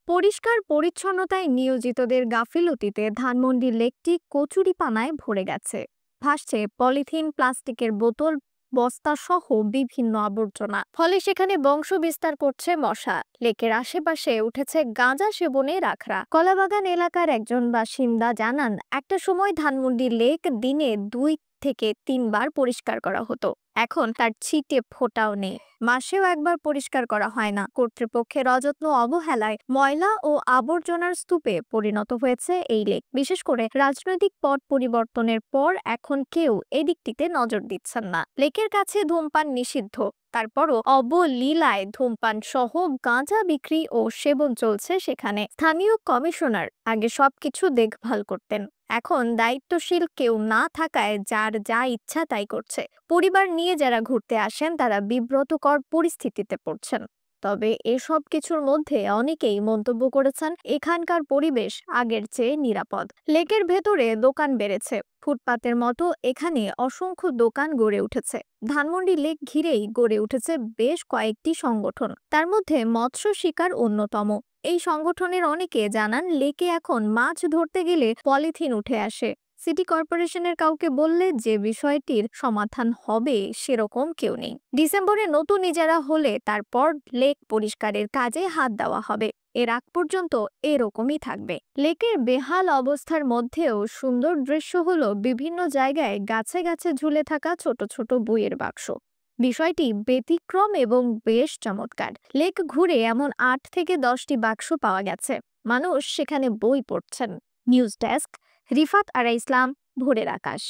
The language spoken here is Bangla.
পরিষ্কার পরিচ্ছন্নতায় নিয়োজিতদের গাফিলতিতে ধানমন্ডি লেকটি কচুরিপানায় ভরে গেছে। ভাসছে পলিথিন, প্লাস্টিকের বোতল, বস্তা সহ বিভিন্ন আবর্জনা। ফলে সেখানে বংশ বিস্তার করছে মশা। লেকের আশেপাশে উঠেছে গাঁজা সেবনের আখড়া। কলাবাগান এলাকার একজন বাসিন্দা জানান, একটা সময় ধানমন্ডি লেক দিনে 2 থেকে 3 বার পরিষ্কার করা হতো। এখন তার ছিটে ফোঁটাও নেই। মাসেও একবার পরিষ্কার করা হয় না। কর্তৃপক্ষের অযত্ন অবহেলায় ময়লা ও আবর্জনার স্তূপে পরিণত হয়েছে এই লেক। বিশেষ করে রাজনৈতিক পট পরিবর্তনের পর এখন কেউ এদিকটিতে নজর দিচ্ছেন না। লেকের কাছে ধূমপান নিষিদ্ধ, তারপরও অবলীলায় ধূমপান সহ গাঁজা বিক্রি ও সেবন চলছে সেখানে। স্থানীয় কমিশনার আগে সবকিছু দেখভাল করতেন, এখন দায়িত্বশীল কেউ না থাকায় যার যা ইচ্ছা তাই করছে। পরিবার নিয়ে যারা ঘুরতে আসেন তারা বিব্রতকর পরিস্থিতিতে পড়ছেন। তবে এসব কিছুর মধ্যে অনেকেই মন্তব্য করেছেন এখানকার পরিবেশ আগের চেয়ে নিরাপদ। লেকের ভেতরে দোকান বেড়েছে, ফুটপাতের মতো এখানে অসংখ্য দোকান গড়ে উঠেছে। ধানমন্ডি লেক ঘিরেই গড়ে উঠেছে বেশ কয়েকটি সংগঠন, তার মধ্যে মৎস্য শিকার অন্যতম। এই সংগঠনের অনেকে জানান, লেকে এখন মাছ ধরতে গেলে পলিথিন উঠে আসে। সিটি কর্পোরেশনের কাউকে বললে যে বিষয়টির সমাধান হবে সেরকম কেউ নেই। ডিসেম্বরে নতুন ইজারা হলে তারপর লেক পরিষ্কারের কাজে হাত দেওয়া হবে। এর আগ পর্যন্ত এরকমই থাকবে। লেকের বেহাল অবস্থার মধ্যেও সুন্দর দৃশ্য হলো বিভিন্ন জায়গায় গাছে গাছে ঝুলে থাকা ছোট ছোট বইয়ের বাক্স। বিষয়টি ব্যতিক্রম এবং বেশ চমৎকার। লেক ঘুরে এমন 8 থেকে 10টি বাক্স পাওয়া গেছে। মানুষ সেখানে বই পড়ছেন। নিউজ ডেস্ক, রিফাত আরা ইসলাম, ভোরের আকাশ।